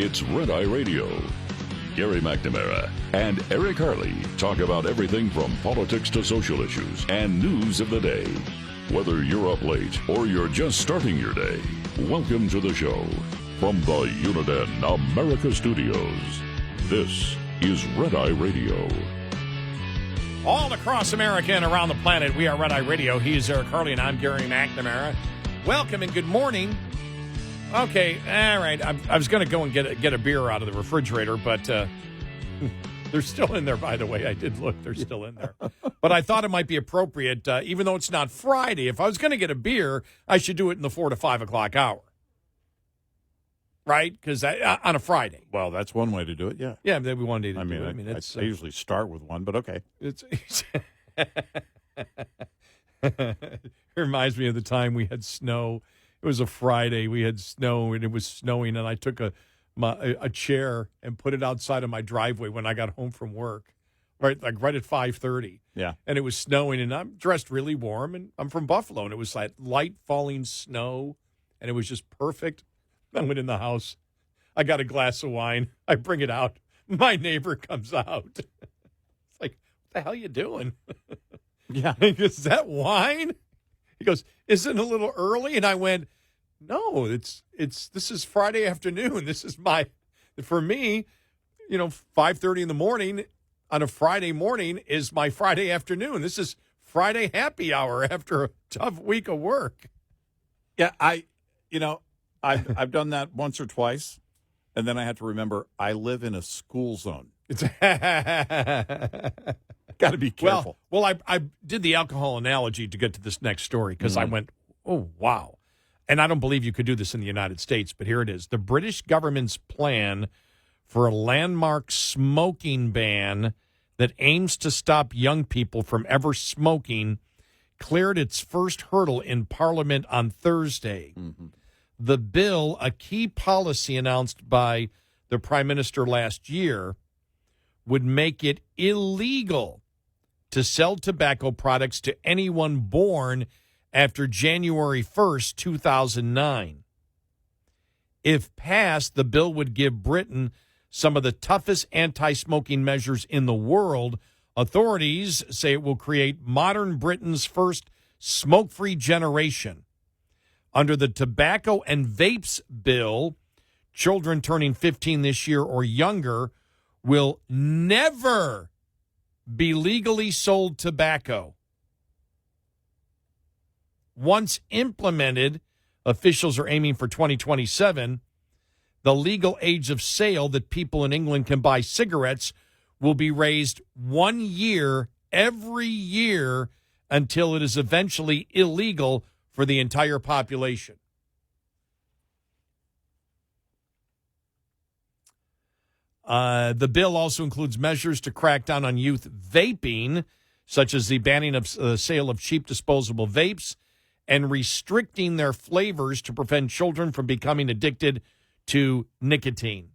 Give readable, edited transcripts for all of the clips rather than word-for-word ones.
It's Red Eye Radio. Gary McNamara and Eric Harley talk about everything from politics to social issues and news of the day. Whether you're up late or you're just starting your day, welcome to the show. From the Uniden America Studios, this is Red Eye Radio. All across America and around the planet, we are Red Eye Radio. He's Eric Harley, and I'm Gary McNamara. Welcome and good morning. Okay, all right. I was going to go and get a beer out of the refrigerator, but they're still in there, by the way. I did look. They're still in there. But I thought it might be appropriate, even though it's not Friday, if I was going to get a beer, I should do it in the 4 to 5 o'clock hour. Right? Because on a Friday. Well, that's one way to do it, yeah. Yeah, we wanted to do it. I usually start with one, but okay. It reminds me of the time we had snow. It was a Friday. We had snow, and it was snowing, and I took a chair and put it outside of my driveway when I got home from work, right at 5:30. Yeah. And it was snowing, and I'm dressed really warm, and I'm from Buffalo, and it was like light falling snow, and it was just perfect. I went in the house. I got a glass of wine. I bring it out. My neighbor comes out. It's like, what the hell are you doing? Yeah. He goes, is that wine? He goes, isn't it a little early? And I went, no, this is Friday afternoon. This is for me, 5:30 in the morning on a Friday morning is my Friday afternoon. This is Friday happy hour after a tough week of work. Yeah, I've done that once or twice, and then I had to remember I live in a school zone. It's got to be careful. Well, I did the alcohol analogy to get to this next story because I went, oh, wow. And I don't believe you could do this in the United States, but here it is. The British government's plan for a landmark smoking ban that aims to stop young people from ever smoking cleared its first hurdle in Parliament on Thursday. Mm-hmm. The bill, a key policy announced by the Prime Minister last year, would make it illegal to sell tobacco products to anyone born after January 1st, 2009. If passed, the bill would give Britain some of the toughest anti-smoking measures in the world. Authorities say it will create modern Britain's first smoke-free generation. Under the Tobacco and Vapes bill, children turning 15 this year or younger will never be legally sold tobacco. Once implemented, officials are aiming for 2027. The legal age of sale that people in England can buy cigarettes will be raised 1 year every year until it is eventually illegal for the entire population. The bill also includes measures to crack down on youth vaping, such as the banning of the sale of cheap disposable vapes and restricting their flavors to prevent children from becoming addicted to nicotine.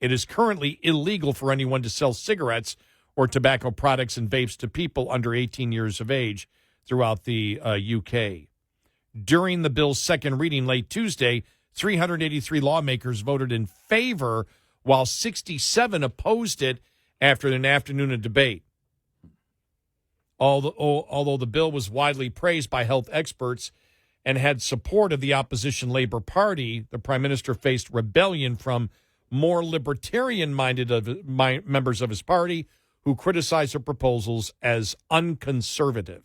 It is currently illegal for anyone to sell cigarettes or tobacco products and vapes to people under 18 years of age throughout the UK. During the bill's second reading late Tuesday, 383 lawmakers voted in favor, while 67 opposed it after an afternoon of debate. Although the bill was widely praised by health experts and had support of the opposition Labour Party, the Prime Minister faced rebellion from more libertarian-minded members of his party who criticized the proposals as unconservative.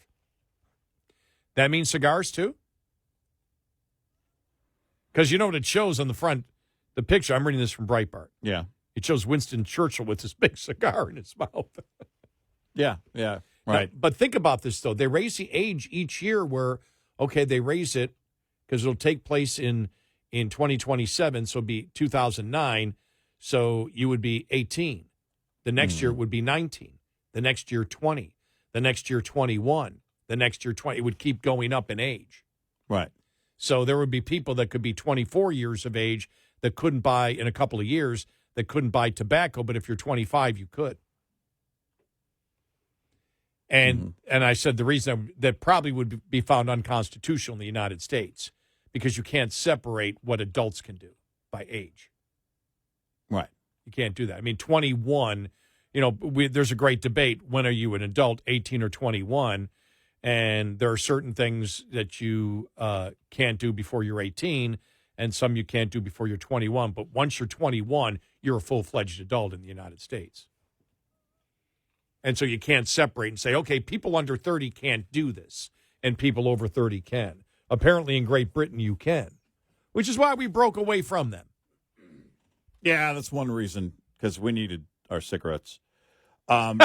That means cigars, too? Because you know what it shows on the front, the picture. I'm reading this from Breitbart. Yeah. It shows Winston Churchill with this big cigar in his mouth. Yeah. Right. But think about this, though. They raise the age each year where, okay, they raise it because it'll take place in 2027, so it'll be 2009. So you would be 18. The next year it would be 19. The next year, 20. The next year, 21. The next year, 20. It would keep going up in age. Right. So there would be people that could be 24 years of age that couldn't buy in a couple of years, that couldn't buy tobacco, but if you're 25, you could. And I said the reason that probably would be found unconstitutional in the United States because you can't separate what adults can do by age. Right. You can't do that. I mean, 21, there's a great debate. When are you an adult, 18 or 21? And there are certain things that you can't do before you're 18 and some you can't do before you're 21. But once you're 21, you're a full-fledged adult in the United States. And so you can't separate and say, okay, people under 30 can't do this and people over 30 can. Apparently in Great Britain you can, which is why we broke away from them. Yeah, that's one reason, because we needed our cigarettes. Well,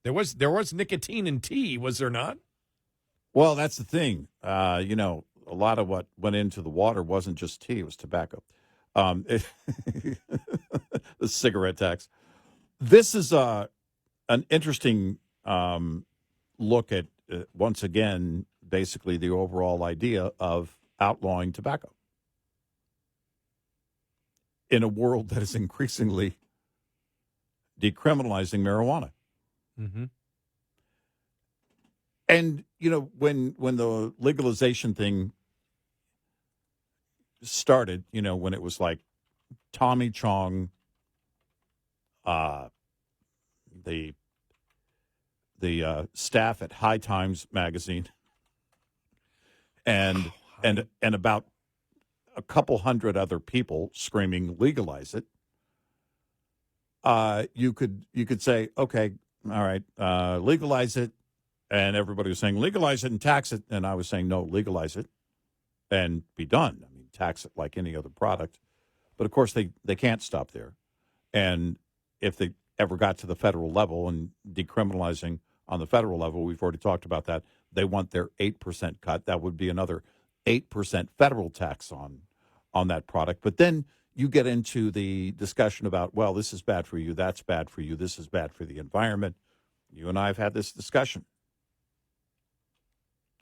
there was nicotine in tea, was there not? Well, that's the thing. A lot of what went into the water wasn't just tea; it was tobacco. The cigarette tax. This is an interesting look at once again, basically the overall idea of outlawing tobacco in a world that is increasingly decriminalizing marijuana. Mm-hmm. And, when the legalization thing started, when it was like Tommy Chong, the staff at High Times magazine, and about a couple hundred other people screaming legalize it, you could say, okay, all right, legalize it. And everybody was saying, legalize it and tax it. And I was saying, no, legalize it and be done. I mean, tax it like any other product. But, of course, they can't stop there. And if they ever got to the federal level and decriminalizing on the federal level, we've already talked about that, they want their 8% cut. That would be another 8% federal tax on that product. But then you get into the discussion about, well, this is bad for you, that's bad for you, this is bad for the environment. You and I have had this discussion.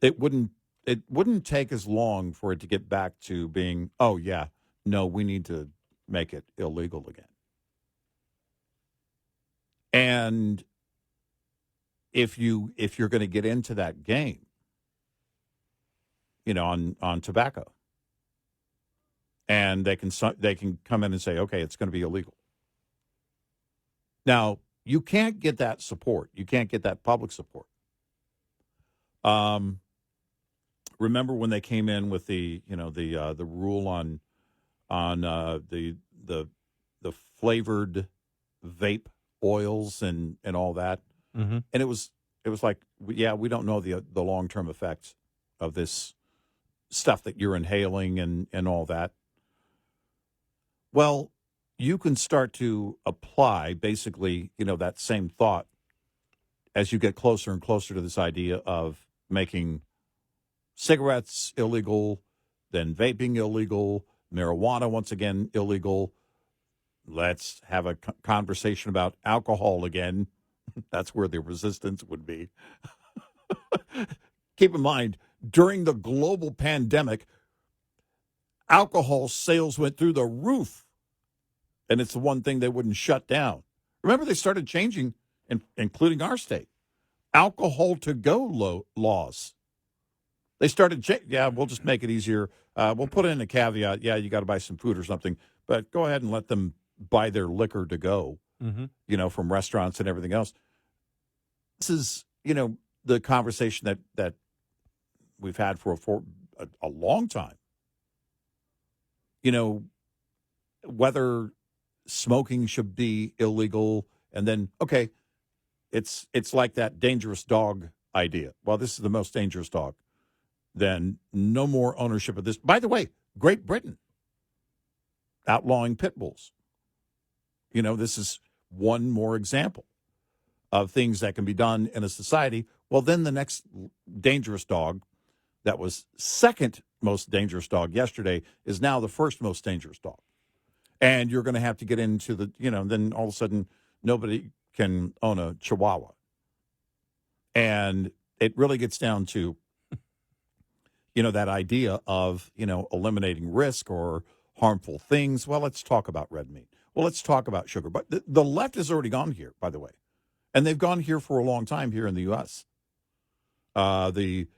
It wouldn't take as long for it to get back to being, oh, yeah, no, we need to make it illegal again. And if you're going to get into that game, on tobacco, and they can come in and say, okay, it's going to be illegal. Now, you can't get that support. You can't get that public support. Remember when they came in with the rule on the flavored vape oils and all that, mm-hmm. and it was like, yeah, we don't know the long-term effects of this stuff that you're inhaling and all that. Well, you can start to apply basically, that same thought as you get closer and closer to this idea of making cigarettes illegal, then vaping illegal, marijuana once again illegal. Let's have a conversation about alcohol again. That's where the resistance would be. Keep in mind, during the global pandemic, alcohol sales went through the roof, and it's the one thing they wouldn't shut down. Remember, they started changing, including our state, alcohol to go laws. They started, we'll just make it easier. We'll put in a caveat. Yeah, you got to buy some food or something, but go ahead and let them buy their liquor to go, mm-hmm. From restaurants and everything else. This is, the conversation that we've had for a long time. Whether smoking should be illegal, and then, okay, it's like that dangerous dog idea. Well, this is the most dangerous dog. Then no more ownership of this. By the way, Great Britain outlawing pit bulls. This is one more example of things that can be done in a society. Well, then the next dangerous dog, that was second most dangerous dog yesterday, is now the first most dangerous dog. And you're going to have to get into then all of a sudden nobody can own a Chihuahua. And it really gets down to, that idea of, eliminating risk or harmful things. Well, let's talk about red meat. Well, let's talk about sugar. But the left has already gone here, by the way. And they've gone here for a long time here in the U.S. The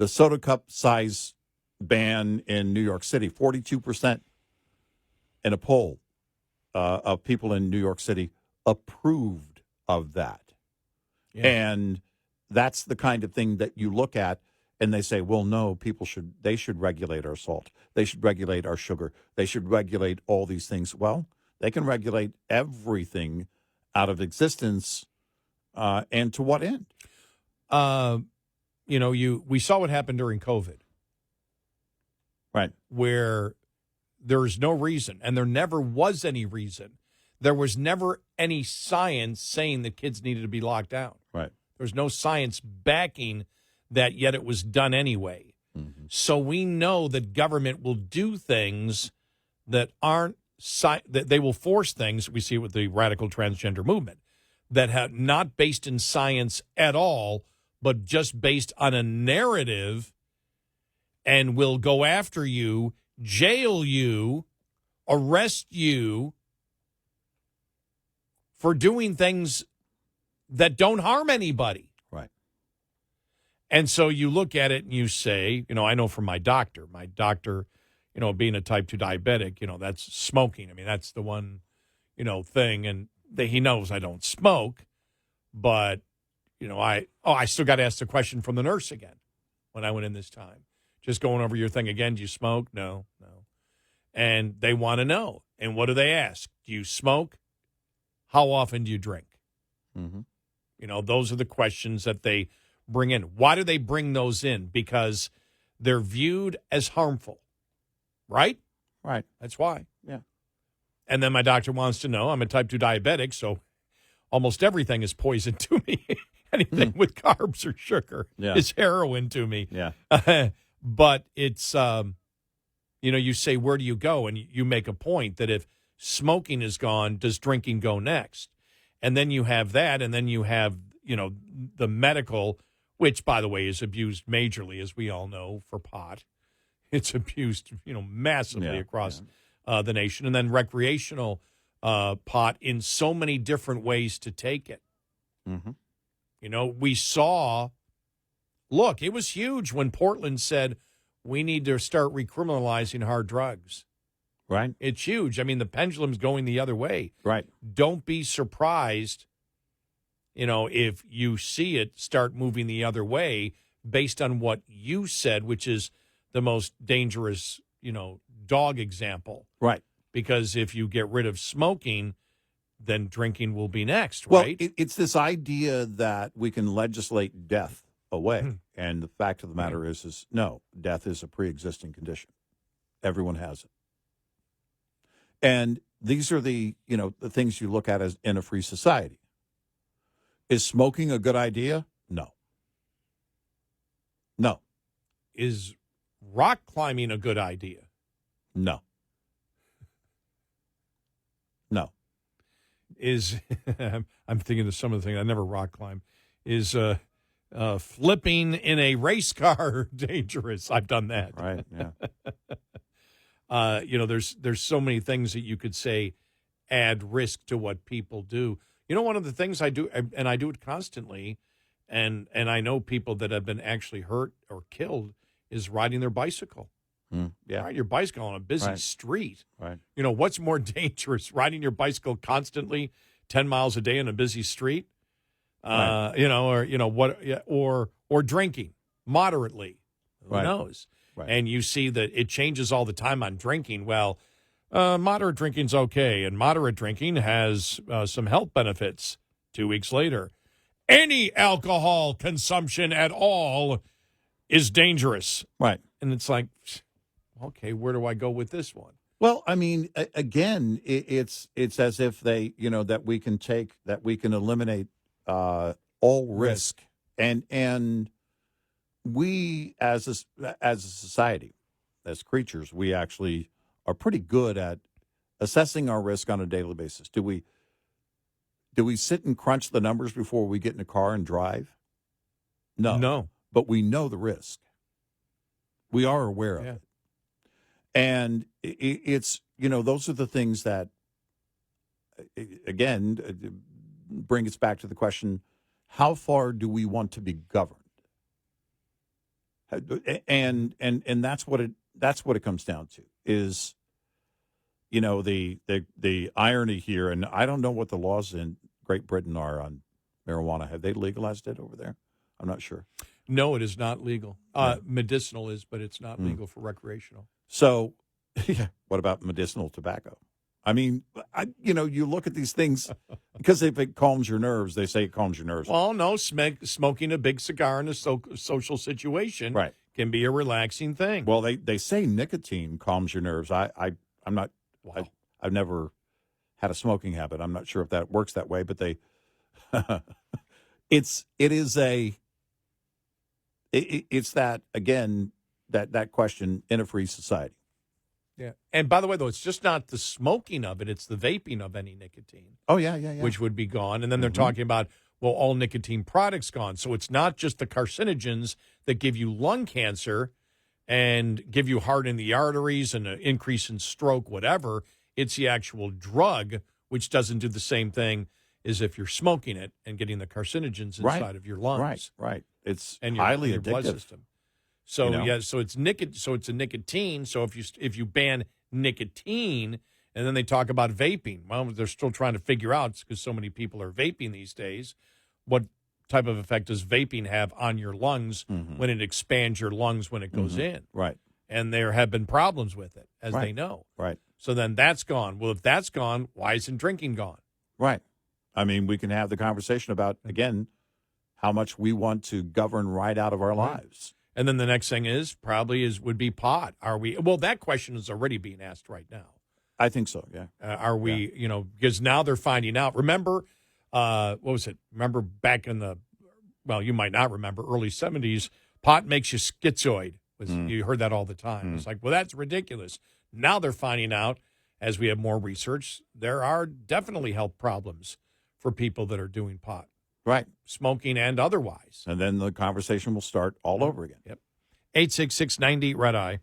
soda cup size ban in New York City. 42% in a poll of people in New York City approved of that. Yeah. And that's the kind of thing that you look at and they say, well, no, they should regulate our salt. They should regulate our sugar. They should regulate all these things. Well, they can regulate everything out of existence. And to what end? We saw what happened during COVID. Right. Where there's no reason, and there never was any reason. There was never any science saying that kids needed to be locked down. Right. There's no science backing that, yet it was done anyway. Mm-hmm. So we know that government will do things that aren't that they will force things. We see it with the radical transgender movement that have not based in science at all, but just based on a narrative, and will go after you, jail you, arrest you for doing things that don't harm anybody. Right. And so you look at it and you say, I know from my doctor, being a type 2 diabetic, that's smoking. I mean, that's the one, thing. And he knows I don't smoke, but, I still got to ask the question from the nurse again when I went in this time. Just going over your thing again. Do you smoke? No. And they want to know. And what do they ask? Do you smoke? How often do you drink? Mm-hmm. Those are the questions that they bring in. Why do they bring those in? Because they're viewed as harmful, right? Right. That's why. Yeah. And then my doctor wants to know, I'm a type 2 diabetic, so almost everything is poison to me. Anything with carbs or sugar is heroin to me. Yeah. But it's, you say, where do you go? And you make a point that if smoking is gone, does drinking go next? And then you have that, and then you have, the medical, which, by the way, is abused majorly, as we all know, for pot. It's abused, massively across the nation. And then recreational pot in so many different ways to take it. Mm-hmm. We saw, look, it was huge when Portland said, we need to start recriminalizing hard drugs. Right. It's huge. I mean, the pendulum's going the other way. Right. Don't be surprised, if you see it start moving the other way based on what you said, which is the most dangerous, dog example. Right. Because if you get rid of smoking, then drinking will be next, right? Well, it's this idea that we can legislate death away. And the fact of the matter is no, death is a pre-existing condition. Everyone has it. And these are the things you look at as in a free society. Is smoking a good idea? No. No. Is rock climbing a good idea? No. No. Is I'm thinking of some of the things I never rock climb. Is flipping in a race car dangerous? I've done that. Right. Yeah. There's so many things that you could say add risk to what people do. One of the things I do, and I do it constantly, and I know people that have been actually hurt or killed, is riding their bicycle. Yeah. Ride your bicycle on a busy street. Right. What's more dangerous, riding your bicycle constantly 10 miles a day on a busy street? Right. Or drinking moderately. Who Right. knows? Right. And you see that it changes all the time on drinking. Well, moderate drinking's okay, and moderate drinking has some health benefits. 2 weeks later, any alcohol consumption at all is dangerous. Right. And it's like, okay, where do I go with this one? Well, I mean, again, it's as if they, that we can eliminate all risk, and we as a society, as creatures, we actually are pretty good at assessing our risk on a daily basis. Do we sit and crunch the numbers before we get in a car and drive? No. But we know the risk. We are aware of it. And it's, those are the things that, again, bring us back to the question, how far do we want to be governed? And that's what it comes down to is, the irony here. And I don't know what the laws in Great Britain are on marijuana. Have they legalized it over there? I'm not sure. No, it is not legal. Medicinal is, but it's not legal for recreational. So, what about medicinal tobacco? I mean, you look at these things because if it calms your nerves, they say it calms your nerves. Well, no, smoking a big cigar in a social situation can be a relaxing thing. Well, they say nicotine calms your nerves. I'm not. Wow. I've never had a smoking habit. I'm not sure if that works that way, but it's that again that question in a free society. Yeah. And by the way, though, it's just not the smoking of it, it's the vaping of any nicotine. Oh, yeah. Which would be gone. And then they're talking about, well, all nicotine products gone. So it's not just the carcinogens that give you lung cancer and give you hardening the arteries and an increase in stroke, whatever. It's the actual drug, which doesn't do the same thing as if you're smoking it and getting the carcinogens inside of your lungs. Right. It's and highly your addictive. blood system. So so it's it's a nicotine. So if you ban nicotine, and then they talk about vaping, well, they're still trying to figure out because so many people are vaping these days. What type of effect does vaping have on your lungs when it expands your lungs when it goes in? Right. And there have been problems with it, as they know. Right. So then that's gone. Well, if that's gone, why isn't drinking gone? Right. I mean, we can have the conversation about again how much we want to govern right out of our lives. And then the next thing would be pot. Are we? Well, that question is already being asked right now. I think so. Yeah. Are we? Because now they're finding out. Remember, what was it? Remember back in you might not remember, early 70s, pot makes you schizoid. You heard that all the time. It's like, well, that's ridiculous. Now they're finding out, as we have more research, there are definitely health problems for people that are doing pot. Right. Smoking and otherwise. And then the conversation will start all over again. Yep. 866-90 Red Eye.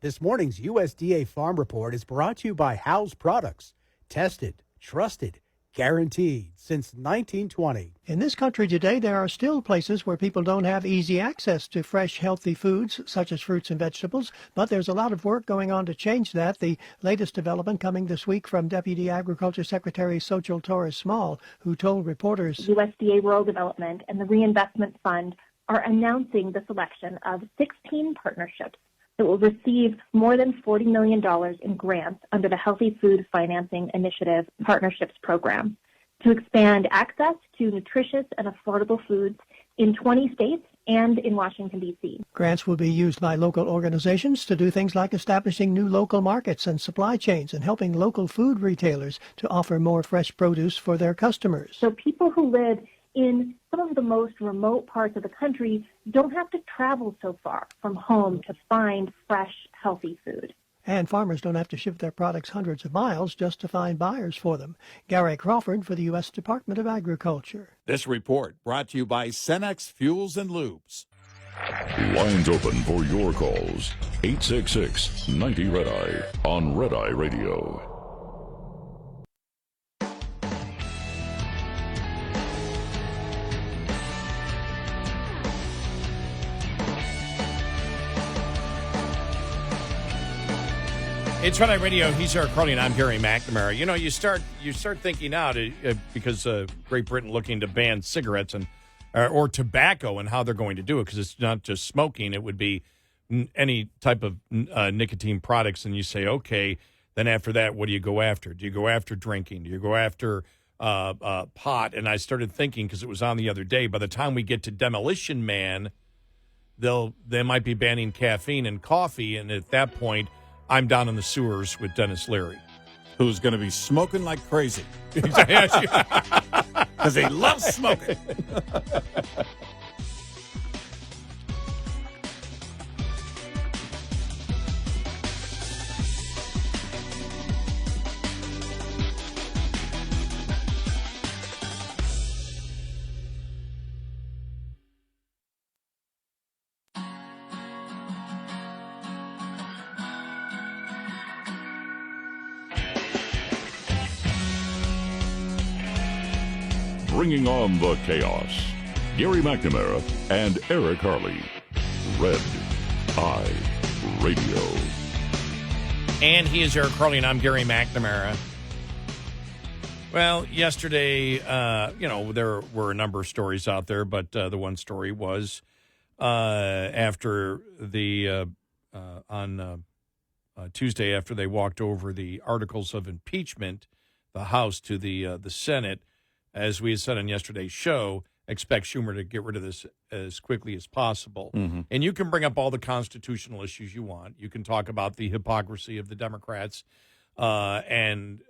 This morning's USDA Farm Report is brought to you by House Products. Tested, trusted, guaranteed since 1920. In this country today, there are still places where people don't have easy access to fresh, healthy foods, such as fruits and vegetables, but there's a lot of work going on to change that. The latest development coming this week from Deputy Agriculture Secretary Xochitl Torres-Small, who told reporters, USDA Rural Development and the Reinvestment Fund are announcing the selection of 16 partnerships that will receive more than $40 million in grants under the Healthy Food Financing Initiative Partnerships Program to expand access to nutritious and affordable foods in 20 states and in Washington, D.C. Grants will be used by local organizations to do things like establishing new local markets and supply chains and helping local food retailers to offer more fresh produce for their customers. So people who live in some of the most remote parts of the country don't have to travel so far from home to find fresh, healthy food. And farmers don't have to ship their products hundreds of miles just to find buyers for them. Gary Crawford for the U.S. Department of Agriculture. This report brought to you by Cenex Fuels and Lubes. Lines open for your calls. 866-90 Red Eye on Red Eye Radio. It's Red Eye Radio. He's Eric Harley, and I'm Gary McNamara. You start thinking out because Great Britain looking to ban cigarettes and or tobacco and how they're going to do it, because it's not just smoking. It would be any type of nicotine products. And you say, okay, then after that, what do you go after? Do you go after drinking? Do you go after pot? And I started thinking, because it was on the other day, by the time we get to Demolition Man, they might be banning caffeine and coffee. And at that point, I'm down in the sewers with Dennis Leary, who's going to be smoking like crazy because he loves smoking. Bringing on the chaos. Gary McNamara and Eric Harley. Red Eye Radio. And he is Eric Harley, and I'm Gary McNamara. Well, yesterday, there were a number of stories out there, but the one story was after on Tuesday, after they walked over the articles of impeachment, the House to the Senate, as we had said on yesterday's show, expect Schumer to get rid of this as quickly as possible. Mm-hmm. And you can bring up all the constitutional issues you want. You can talk about the hypocrisy of the Democrats and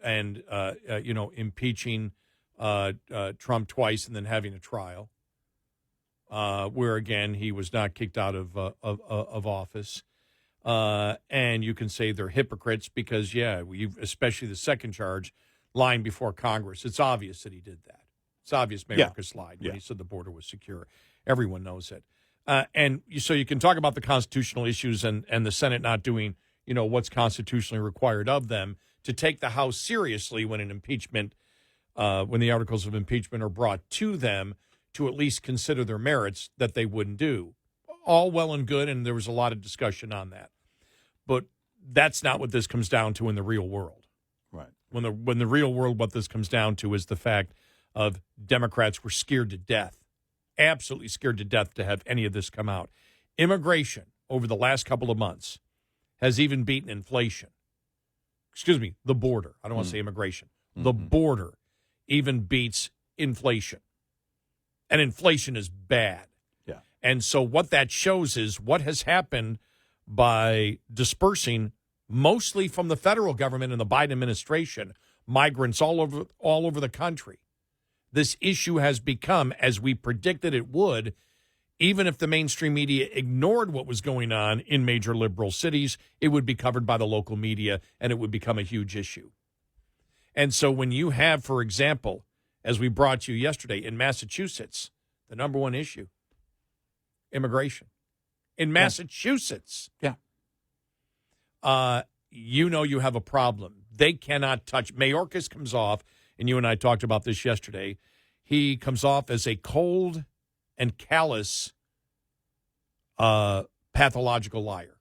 impeaching Trump twice and then having a trial, where again he was not kicked out of office. And you can say they're hypocrites because especially the second charge, lying before Congress. It's obvious that he did that. It's obvious Mayorkis lied when he said the border was secure. Everyone knows it. So you can talk about the constitutional issues and the Senate not doing, what's constitutionally required of them to take the House seriously when an impeachment, when the articles of impeachment are brought to them to at least consider their merits that they wouldn't do. All well and good, and there was a lot of discussion on that. But that's not what this comes down to in the real world. Right. When the real world, what this comes down to is the fact of Democrats were scared to death, absolutely scared to death to have any of this come out. Immigration over the last couple of months has even beaten inflation. Excuse me, the border. I don't want to say immigration. Mm-hmm. The border even beats inflation. And inflation is bad. Yeah. And so what that shows is what has happened by dispersing mostly from the federal government and the Biden administration, migrants all over the country. This issue has become, as we predicted it would, even if the mainstream media ignored what was going on in major liberal cities, it would be covered by the local media, and it would become a huge issue. And so when you have, for example, as we brought you yesterday, in Massachusetts, the number one issue, immigration. In Massachusetts. Yeah. You have a problem. They cannot touch. Mayorkis comes off, and you and I talked about this yesterday. He comes off as a cold and callous pathological liar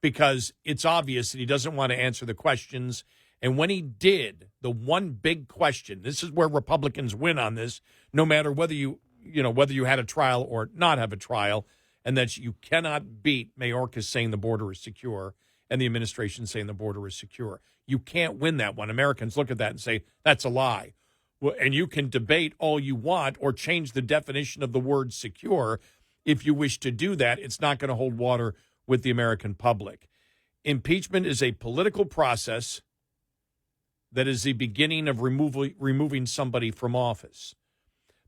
because it's obvious that he doesn't want to answer the questions. And when he did, the one big question, this is where Republicans win on this, no matter whether you had a trial or not have a trial, and that you cannot beat Mayorkis saying the border is secure and the administration saying the border is secure. You can't win that one. Americans look at that and say, that's a lie. Well, and you can debate all you want or change the definition of the word secure. If you wish to do that, it's not going to hold water with the American public. Impeachment is a political process that is the beginning of removing somebody from office.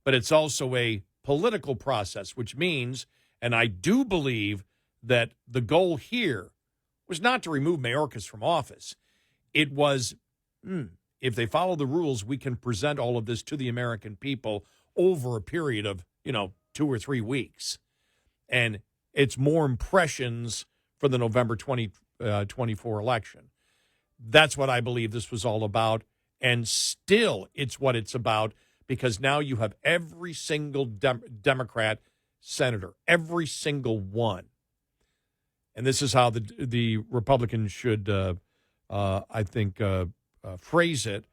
But it's also a political process, which means, and I do believe that the goal here was not to remove Mayorkis from office. It was, if they follow the rules, we can present all of this to the American people over a period of, 2 or 3 weeks. And it's more impressions for the November 2024 election. That's what I believe this was all about. And still, it's what it's about because now you have every single Democrat senator, every single one. And this is how the Republicans should, phrase it.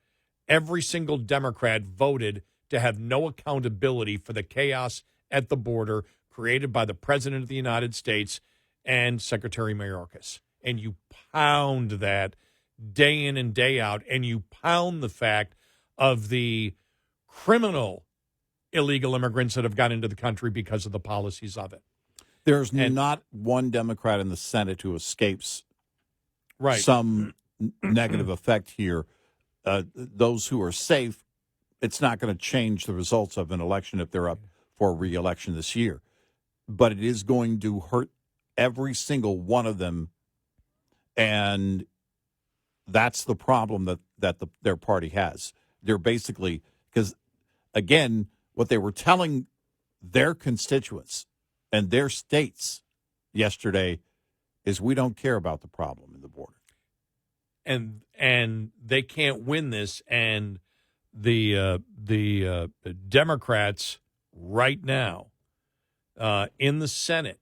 Every single Democrat voted to have no accountability for the chaos at the border created by the President of the United States and Secretary Mayorkis. And you pound that day in and day out, and you pound the fact of the criminal illegal immigrants that have got into the country because of the policies of it. There's not one Democrat in the Senate who escapes some negative effect here. Those who are safe, it's not going to change the results of an election if they're up for re-election this year. But it is going to hurt every single one of them, and that's the problem that their party has. They're basically, because, again, what they were telling their constituents and their states yesterday is we don't care about the problem in the border. And they can't win this, and the Democrats right now in the Senate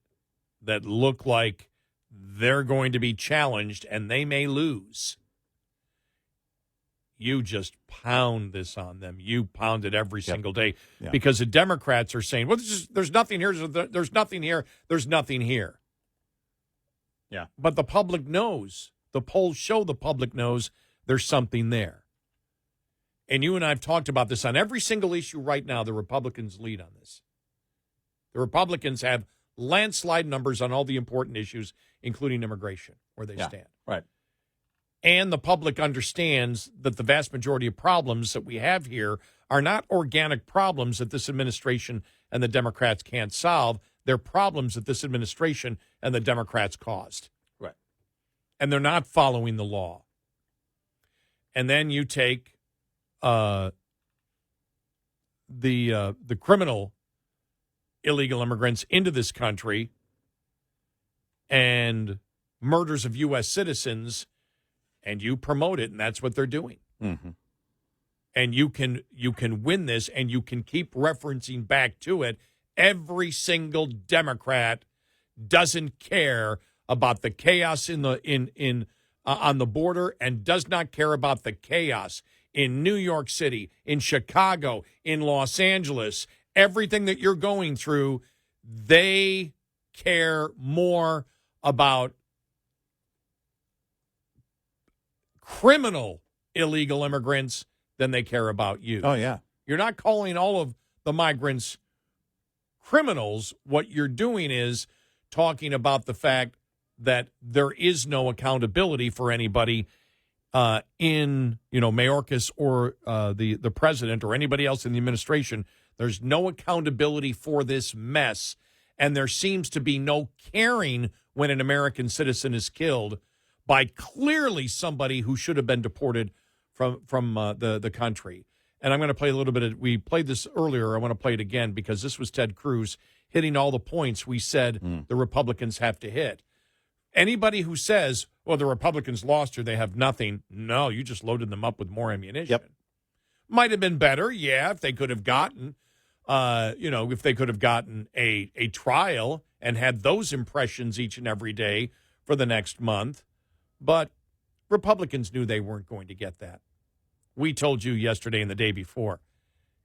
that look like they're going to be challenged and they may lose, you just pound this on them. You pound it every single day because the Democrats are saying, well, there's nothing here, there's nothing here, there's nothing here. Yeah. But the public knows. The polls show the public knows there's something there. And you and I have talked about this on every single issue right now. The Republicans lead on this. The Republicans have landslide numbers on all the important issues, including immigration, where they stand. Right. And the public understands that the vast majority of problems that we have here are not organic problems that this administration and the Democrats can't solve. They're problems that this administration and the Democrats caused. Right. And they're not following the law. And then you take the criminal illegal immigrants into this country and murders of U.S. citizens, and you promote it, and that's what they're doing. Mm-hmm. And you can win this, and you can keep referencing back to it. Every single Democrat doesn't care about the chaos on the border, and does not care about the chaos in New York City, in Chicago, in Los Angeles. Everything that you're going through, they care more about criminal illegal immigrants than they care about you. Oh, yeah. You're not calling all of the migrants criminals. What you're doing is talking about the fact that there is no accountability for anybody in, Mayorkis or the president or anybody else in the administration. There's no accountability for this mess, and there seems to be no caring when an American citizen is killed by clearly somebody who should have been deported from the country. And I'm going to play a little bit of, we played this earlier. I want to play it again because this was Ted Cruz hitting all the points we said the Republicans have to hit. Anybody who says, well, the Republicans lost or they have nothing, no, you just loaded them up with more ammunition. Yep. Might have been better, if they could have gotten, if they could have gotten a trial and had those impressions each and every day for the next month. But Republicans knew they weren't going to get that. We told you yesterday and the day before,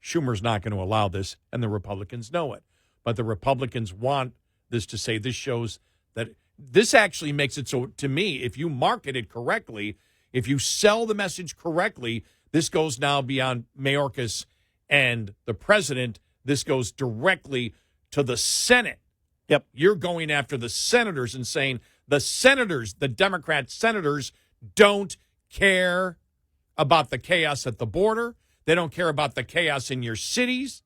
Schumer's not going to allow this, and the Republicans know it. But the Republicans want this to say, this shows that this actually makes it so, to me, if you market it correctly, if you sell the message correctly, this goes now beyond Mayorkis and the president. This goes directly to the Senate. Yep. You're going after the senators and saying the senators, the Democrat senators, don't care about the chaos at the border. They don't care about the chaos in your cities.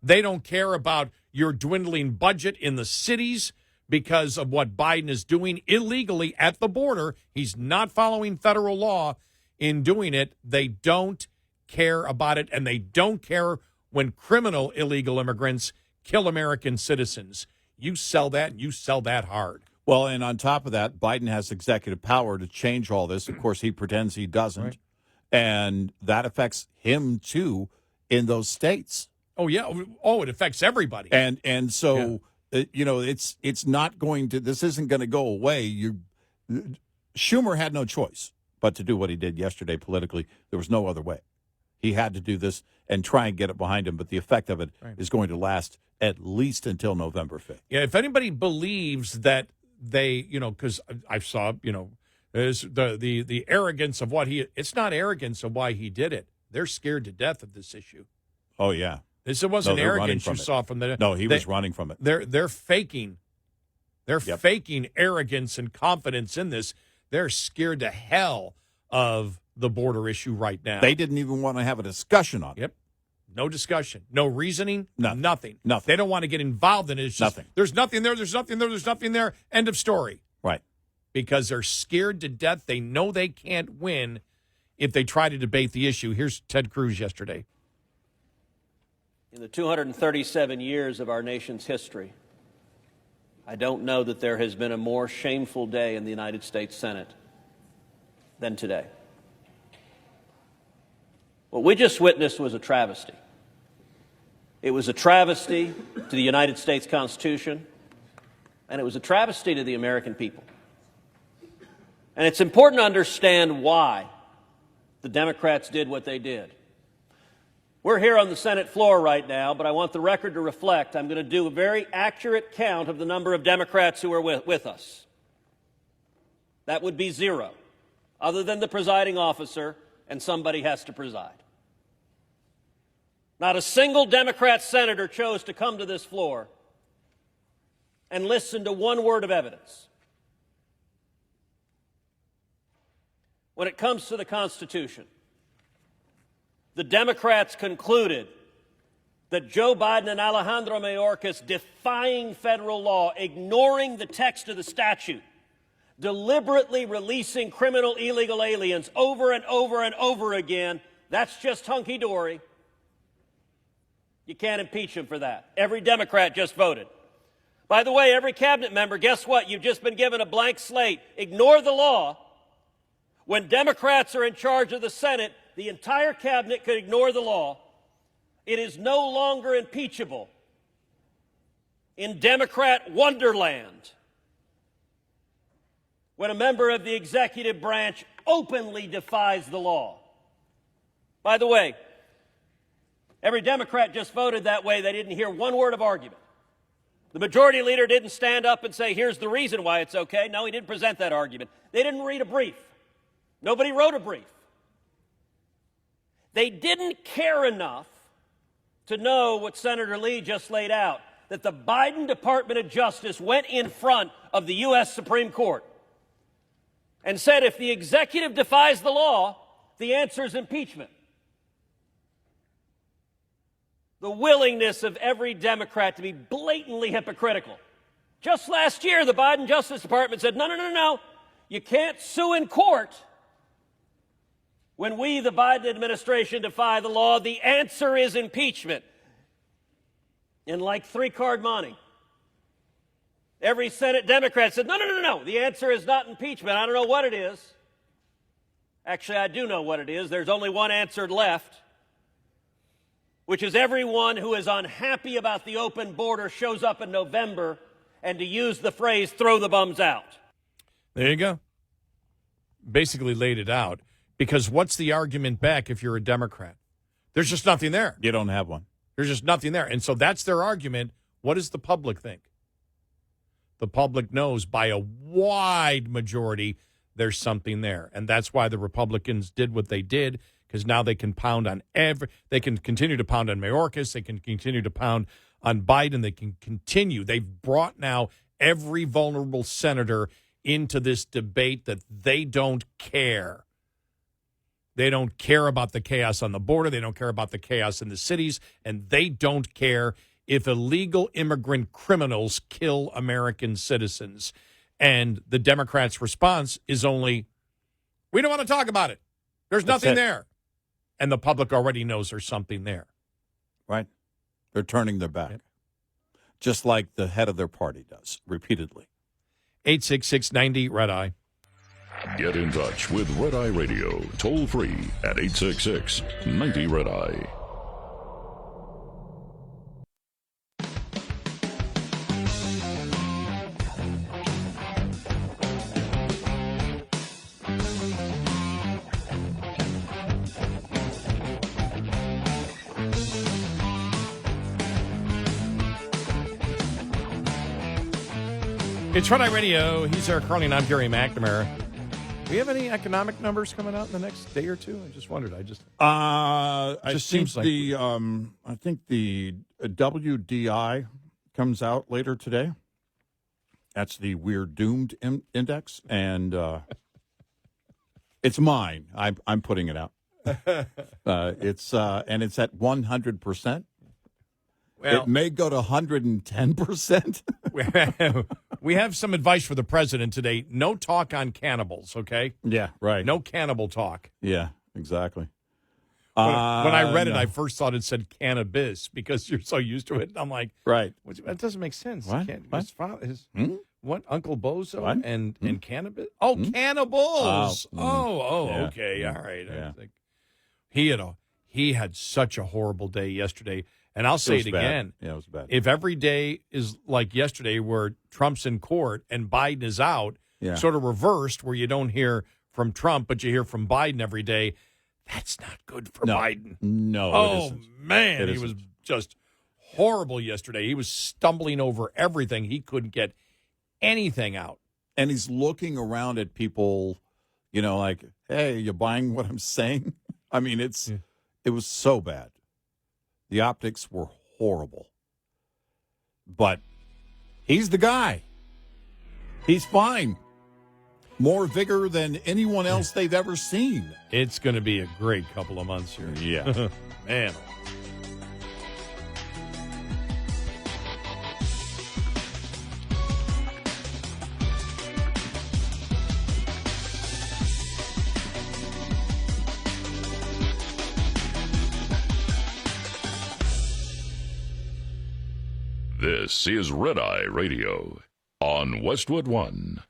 They don't care about your dwindling budget in the cities because of what Biden is doing illegally at the border. He's not following federal law in doing it. They don't care about it, and they don't care when criminal illegal immigrants kill American citizens. You sell that, and you sell that hard. Well, and on top of that, Biden has executive power to change all this. Of course, he pretends he doesn't. Right. And that affects him, too, in those states. Oh, yeah. Oh, it affects everybody. And so, it's not going to – this isn't going to go away. Schumer had no choice but to do what he did yesterday politically. There was no other way. He had to do this and try and get it behind him, but the effect of it is going to last at least until November 5th. Yeah, if anybody believes that they, because I saw, is the arrogance of what it's not arrogance of why he did it. They're scared to death of this issue. Oh, yeah. It wasn't arrogance you saw from the. No, he was running from it. They're faking. They're faking arrogance and confidence in this. They're scared to hell of the border issue right now. They didn't even want to have a discussion on it. Yep. No discussion. No reasoning. Nothing. Nothing. They don't want to get involved in it. It's just, nothing. There's nothing there. There's nothing there. There's nothing there. End of story. Right. Because they're scared to death. They know they can't win if they try to debate the issue. Here's Ted Cruz yesterday. In the 237 years of our nation's history, I don't know that there has been a more shameful day in the United States Senate than today. What we just witnessed was a travesty. It was a travesty to the United States Constitution. And it was a travesty to the American people. And it's important to understand why the Democrats did what they did. We're here on the Senate floor right now, but I want the record to reflect I'm going to do a very accurate count of the number of Democrats who are with us. That would be 0, other than the presiding officer, and somebody has to preside. Not a single Democrat senator chose to come to this floor and listen to one word of evidence. When it comes to the Constitution, the Democrats concluded that Joe Biden and Alejandro Mayorkis, defying federal law, ignoring the text of the statute, deliberately releasing criminal illegal aliens over and over and over again, that's just hunky-dory. You can't impeach him for that. Every Democrat just voted. By the way, every cabinet member, guess what? You've just been given a blank slate. Ignore the law. When Democrats are in charge of the Senate, the entire cabinet could ignore the law. It is no longer impeachable. In Democrat wonderland, when a member of the executive branch openly defies the law. By the way, every Democrat just voted that way. They didn't hear one word of argument. The majority leader didn't stand up and say, here's the reason why it's okay. No, he didn't present that argument. They didn't read a brief. Nobody wrote a brief. They didn't care enough to know what Senator Lee just laid out, that the Biden Department of Justice went in front of the U.S. Supreme Court and said if the executive defies the law, the answer is impeachment. The willingness of every Democrat to be blatantly hypocritical. Just last year, the Biden Justice Department said, no. You can't sue in court when we, the Biden administration, defy the law. The answer is impeachment. In like 3-card money. Every Senate Democrat said, no. The answer is not impeachment. I don't know what it is. Actually, I do know what it is. There's only one answer left, which is everyone who is unhappy about the open border shows up in November, and to use the phrase, throw the bums out. There you go. Basically laid it out. Because what's the argument back if you're a Democrat? There's just nothing there. You don't have one. There's just nothing there. And so that's their argument. What does the public think? The public knows by a wide majority there's something there. And that's why the Republicans did what they did, because now they can pound on they can continue to pound on Mayorkis, they can continue to pound on Biden, they can continue. They've brought now every vulnerable senator into this debate that they don't care. They don't care about the chaos on the border. They don't care about the chaos in the cities. And they don't care if illegal immigrant criminals kill American citizens. And the Democrats' response is only, we don't want to talk about it. There's nothing there. And the public already knows there's something there. Right. They're turning their back. Yep. Just like the head of their party does, repeatedly. 866-90-RED-EYE. Get in touch with Red Eye Radio, toll free at 866-90-RED-EYE. It's Red Eye Radio. He's Eric Harley, and I'm Gary McNamara. Do we have any economic numbers coming out in the next day or two? I just wondered. I think the WDI comes out later today. That's the We're Doomed Index, and it's mine. I'm putting it out. It's at 100%. Well, it may go to 110%. We have some advice for the president today. No talk on cannibals, okay? Yeah, right. No cannibal talk. Yeah, exactly. When I read it, I first thought it said cannabis because you're so used to it. I'm like, right. That doesn't make sense. What? What? Uncle Bozo what? And cannabis? Oh, cannibals. Yeah. Okay. All right. Yeah. He had such a horrible day yesterday And I'll say it was bad. again. Yeah, it was bad. If every day is like yesterday where Trump's in court and Biden is out, Yeah. sort of reversed where you don't hear from Trump, but you hear from Biden every day, that's not good for Biden. No, it Oh, isn't. man. It He was isn't. just horrible yesterday. He was stumbling over everything. He couldn't get anything out. And he's looking around at people, like, hey, you buying what I'm saying? I mean, it was so bad. The optics were horrible. But he's the guy. He's fine. More vigor than anyone else they've ever seen. It's going to be a great couple of months here. Yeah. Man. This is Red Eye Radio on Westwood One.